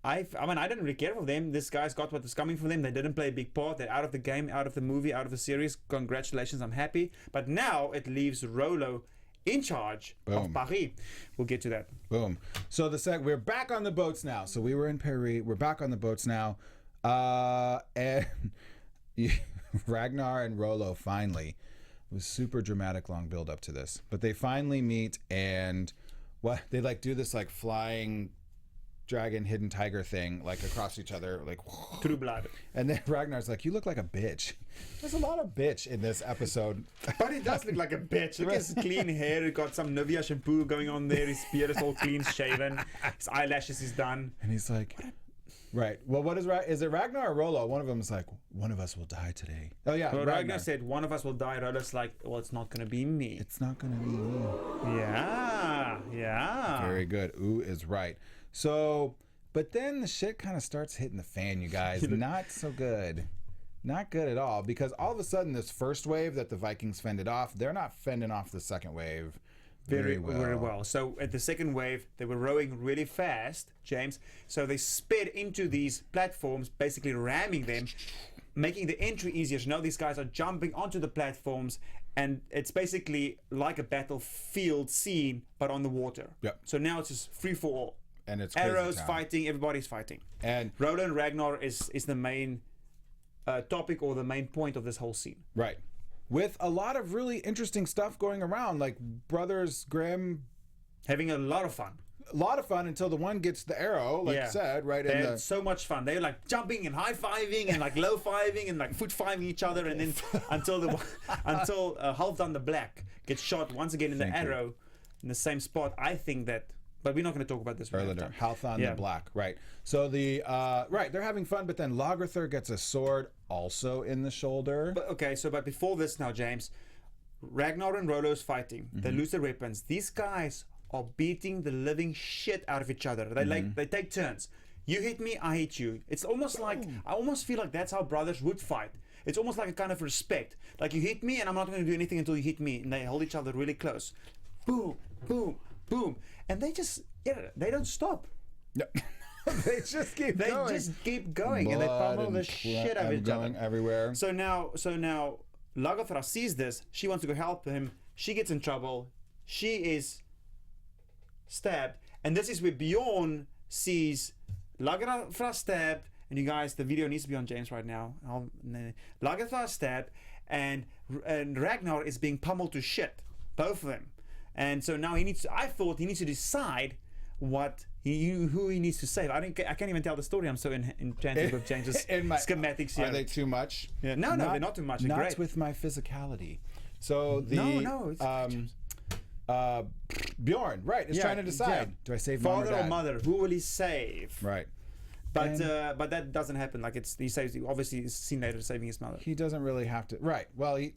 I mean, I didn't really care for them. This guy's got what was coming for them. They didn't play a big part. They're out of the game, out of the movie, out of the series. Congratulations, I'm happy. But now it leaves Rollo in charge of Paris. We'll get to that. Boom. So we're back on the boats now. So we were in Paris. We're back on the boats now. And Ragnar and Rollo finally, it was super dramatic long build up to this, but they finally meet and they like do this like flying dragon hidden tiger thing like across each other like True blood. And then Ragnar's like, you look like a bitch. There's a lot of bitch in this episode. But he does look like a bitch. Look at his clean hair. He got some Nivea shampoo going on there. His beard is all clean shaven. His eyelashes is done. And he's like, right. Well, what is it Ragnar or Rollo? One of them is like, one of us will die today. Oh yeah. Well, Ragnar said, one of us will die. Rollo's like, well, it's not going to be me. It's not going to be me. Yeah. Very good. Ooh is right. So, but then the shit kind of starts hitting the fan, you guys. Not so good. Not good at all, because all of a sudden this first wave that the Vikings fended off, they're not fending off the second wave very well. So at the second wave, they were rowing really fast, James. So they sped into these platforms, basically ramming them, making the entry easier. So now these guys are jumping onto the platforms, and it's basically like a battlefield scene, but on the water. Yep. So now it's just free for all. And it's arrows fighting, everybody's fighting. And Rollo and Ragnar is the main topic or the main point of this whole scene. Right. With a lot of really interesting stuff going around, like Brothers Grimm having a lot of fun. A lot of fun until the one gets the arrow, like you said, right? They had so much fun. They were like jumping and high-fiving and like low-fiving and like foot-fiving each other, and then until Halfdan the Black gets shot once again in the arrow in the same spot. I think that. But we're not going to talk about this right now. Halfdan the Black, right. So they're having fun, but then Lagerthaand gets a sword also in the shoulder. But before this now, James, Ragnar and Rollo's fighting. Mm-hmm. They lose their weapons. These guys are beating the living shit out of each other. They take turns. You hit me, I hit you. It's almost like, I almost feel like that's how brothers would fight. It's almost like a kind of respect. Like you hit me and I'm not going to do anything until you hit me. And they hold each other really close. Boom, boom, boom. And they just, they don't stop. No. They just keep going. They just keep going. And they pummel the shit out of each other. Going everywhere. So now Lagerthaand sees this. She wants to go help him. She gets in trouble. She is stabbed. And this is where Bjorn sees Lagerthaand stabbed. And you guys, the video needs to be on James right now. Lagerthaand stabbed. And Ragnar is being pummeled to shit. Both of them. And so now I thought he needs to decide who he needs to save. I can't even tell the story. I'm so enchanted with James's schematics here. Are they too much? Yeah. No, they're not too much. They're not great. With my physicality. So Bjorn, right, is trying to decide. Do I save mom father or mother? Who will he save? Right. But that doesn't happen. Like he saves. Obviously, he's seen later saving his mother. He doesn't really have to. Right. Well, he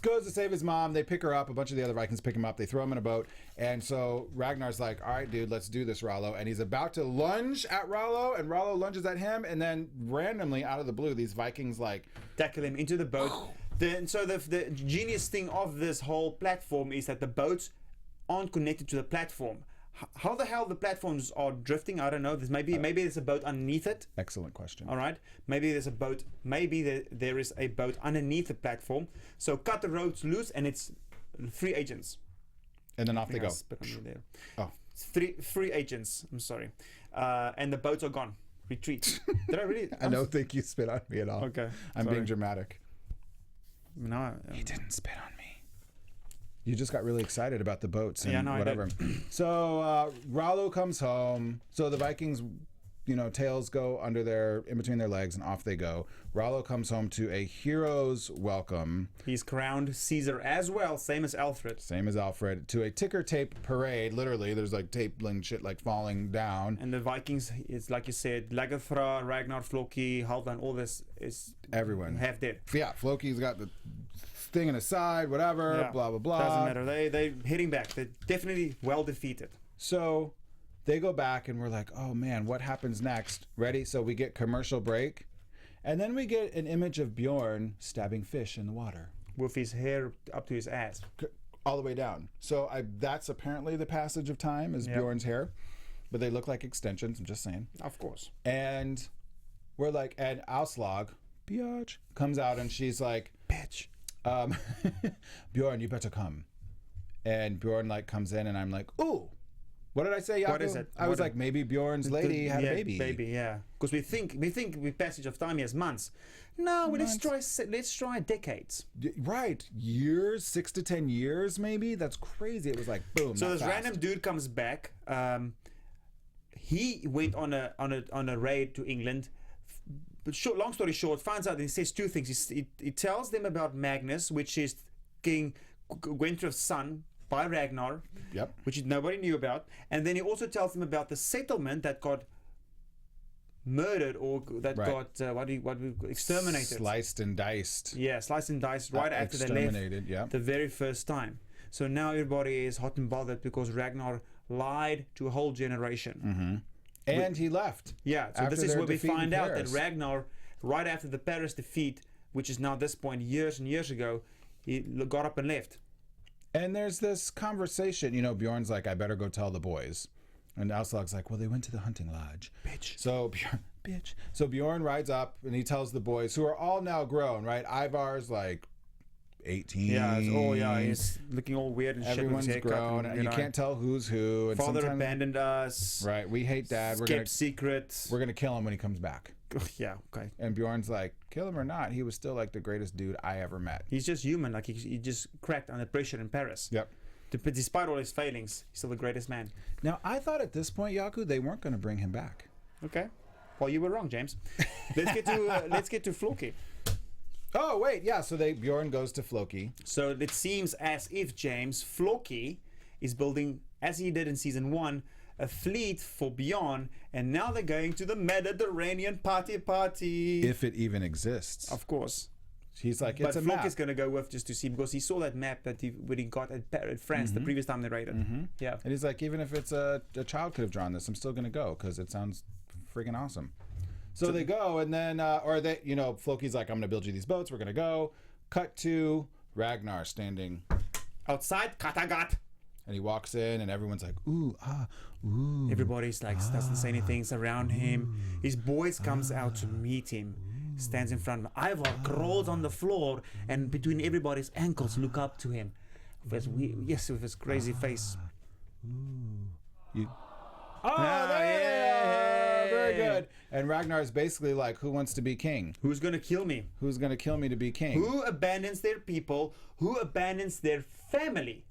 goes to save his mom. They pick her up. A bunch of the other Vikings pick him up. They throw him in a boat. And so Ragnar's like, "All right, dude, let's do this, Rollo." And he's about to lunge at Rollo, and Rollo lunges at him. And then randomly, out of the blue, these Vikings like tackle him into the boat. So the genius thing of this whole platform is that the boats aren't connected to the platform. How the hell the platforms are drifting, I don't know. Maybe there's a boat underneath it. Excellent question. All right. Maybe there's a boat. Maybe there is a boat underneath the platform. So cut the ropes loose, and it's free agents. And then off they go. There. Oh. Three agents. I'm sorry. And the boats are gone. retreat. Did I really? I don't think you spit on me at all. Okay, I'm sorry. being dramatic. No. He didn't spit on me. You just got really excited about the boats and Yeah, no, I whatever. So Rollo comes home. So the Vikings, tails go in between their legs, and off they go. Rollo comes home to a hero's welcome. He's crowned Caesar as well, same as Alfred. Same as Alfred, to a ticker tape parade. Literally, there's like tape and shit like falling down. And the Vikings, it's like you said, Lagerthaand, Ragnar, Floki, Halfdan, all this is Everyone. half dead. Yeah, Floki's got the thing in his side, whatever, Yeah. blah, blah, blah. Doesn't matter. They're heading back. They're definitely well defeated. So they go back and we're like, oh man, what happens next? Ready? So we get commercial break. And then we get an image of Bjorn stabbing fish in the water. With his hair up to his ass. All the way down. So that's apparently the passage of time is Yep. Bjorn's hair. But they look like extensions, I'm just saying. Of course. And we're like, and Aslaug, biatch, comes out and she's like, bitch. Bjorn, you better come. And Bjorn comes in and I'm like, ooh. What did I say, Jaco? What is it? I was like, maybe Bjorn's lady had a baby. Baby, yeah. Because we think with passage of time, yes, months. No, let's try decades. Right, years, 6 to 10 years, maybe. That's crazy. It was like boom. So that this fast. random dude comes back. He went on a raid to England. But long story short, finds out, and he says two things. He tells them about Magnus, which is King Gwenthref's son by Ragnar, Yep. which nobody knew about. And then he also tells them about the settlement that got murdered or that Right. got exterminated. Sliced and diced. Yeah, sliced and diced right after they Exterminated, left yeah. the very first time. So now everybody is hot and bothered because Ragnar lied to a whole generation. Mm-hmm. And he left. Yeah, so After this is their where we defeat in find out that Paris. Ragnar, right after the Paris defeat, which is now this point years and years ago, he got up and left. And there's this conversation, Bjorn's like, I better go tell the boys. And Aslaug's like, well, they went to the hunting lodge. Bitch. So Bjorn rides up and he tells the boys, who are all now grown, right? Ivar's like 18. Yeah, he's looking all weird and shit with Everyone's his haircut. grown. And you can't tell who's who. And Father sometimes- abandoned us. Right, we hate dad. Kept secrets. We're gonna kill him when he comes back. Yeah, okay. And Bjorn's like, kill him or not, he was still like the greatest dude I ever met. He's just human. Like he just cracked under pressure in Paris. Yep. But despite all his failings, he's still the greatest man. Now I thought at this point, Jaco, they weren't gonna bring him back. Okay. Well, you were wrong, James. Let's get to Floki. Oh wait, yeah. So Bjorn goes to Floki. So it seems as if James Floki is building, as he did in season 1, a fleet for Bjorn, and now they're going to the Mediterranean party. If it even exists. Of course. He's like, But it's a Floki map. is going to go with just to see, because he saw that map that he got at France the previous time they raided. Yeah. And he's like, even if it's a child could have drawn this, I'm still gonna go because it sounds freaking awesome. So they go, and then Floki's like, I'm gonna build you these boats. We're gonna go. Cut to Ragnar standing, Outside Kattegat. and he walks in, and everyone's like, ooh, ooh. Everybody's like, doesn't say anything, around him. His boys comes out to meet him. Stands in front of him. Ivar crawls on the floor, and between everybody's ankles, look up to him. With his crazy face. You. Very good. And Ragnar's basically like, who wants to be king? Who's gonna kill me? Who's gonna kill me to be king? Who abandons their people? Who abandons their family?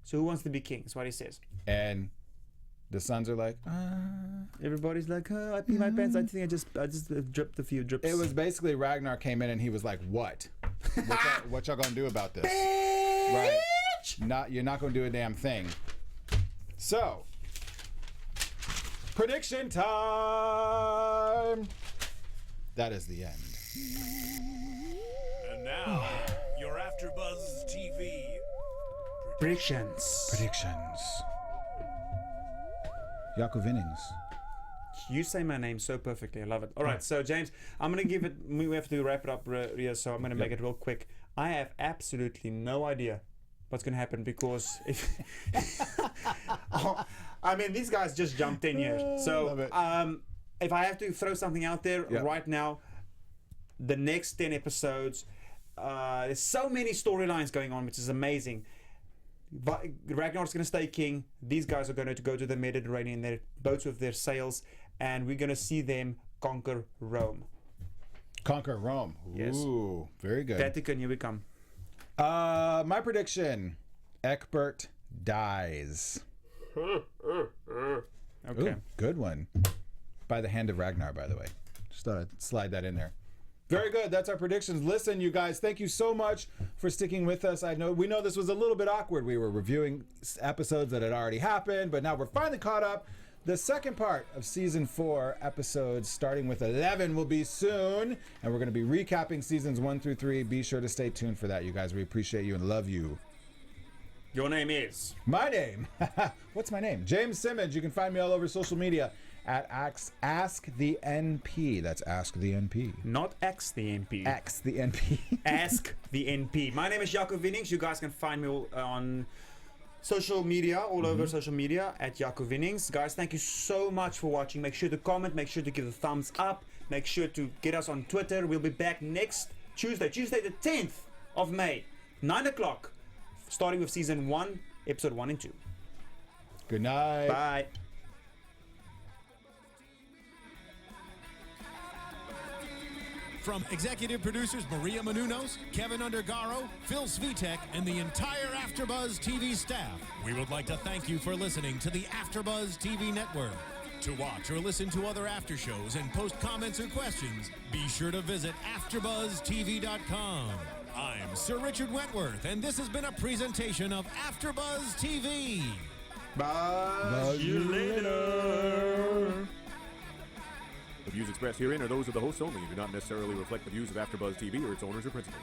So who wants to be king? That's what he says. And the sons are like, Everybody's like, oh, I pee my pants. I think I just dripped a few drips. It was basically Ragnar came in and he was like, what? What y'all gonna do about this? Right. You're not gonna do a damn thing. So, prediction time. That is the end. And now, your AfterBuzz TV predictions. Predictions. Jaco Vienings. You say my name so perfectly. I love it. All right, so James, I'm going to give it, we have to wrap it up, Ria, so I'm going to make it real quick. I have absolutely no idea what's going to happen because I mean, these guys just jumped 10 years. So Love it. if I have to throw something out there right now, the next 10 episodes, there's so many storylines going on, which is amazing. Ragnar's going to stay king. These guys are going to go to the Mediterranean, their boats with their sails. and we're going to see them conquer Rome. Conquer Rome. Yes. Ooh, very good. Vatican, here we come. My prediction: Egbert dies. Okay. Ooh, good one. By the hand of Ragnar, by the way. Just thought I'd slide that in there. Very good. That's our predictions. Listen, you guys, thank you so much for sticking with us. We know this was a little bit awkward. We were reviewing episodes that had already happened, but now we're finally caught up. The second part of season 4 episodes, starting with 11, will be soon, and we're going to be recapping seasons 1 through 3. Be sure to stay tuned for that, you guys. We appreciate you and love you. Your name is? My name? What's my name? James Simmons. You can find me all over social media at Ask the NP. That's Ask the NP. Not X the NP. Ask the NP. Ask the NP. My name is Jaco Vienings. You guys can find me on social media, all over social media at Jaco Vienings. Guys, thank you so much for watching. Make sure to comment. Make sure to give a thumbs up. Make sure to get us on Twitter. We'll be back next Tuesday the 10th of May, 9 o'clock, starting with season 1, episode 1 and 2. Good night. Bye. From executive producers Maria Menounos, Kevin Undergaro, Phil Svitek, and the entire AfterBuzz TV staff, we would like to thank you for listening to the AfterBuzz TV network. To watch or listen to other after shows and post comments or questions, be sure to visit AfterBuzzTV.com. I'm Sir Richard Wentworth, and this has been a presentation of AfterBuzz TV. Bye. See you later. The views expressed herein are those of the hosts only and do not necessarily reflect the views of AfterBuzz TV or its owners or principals.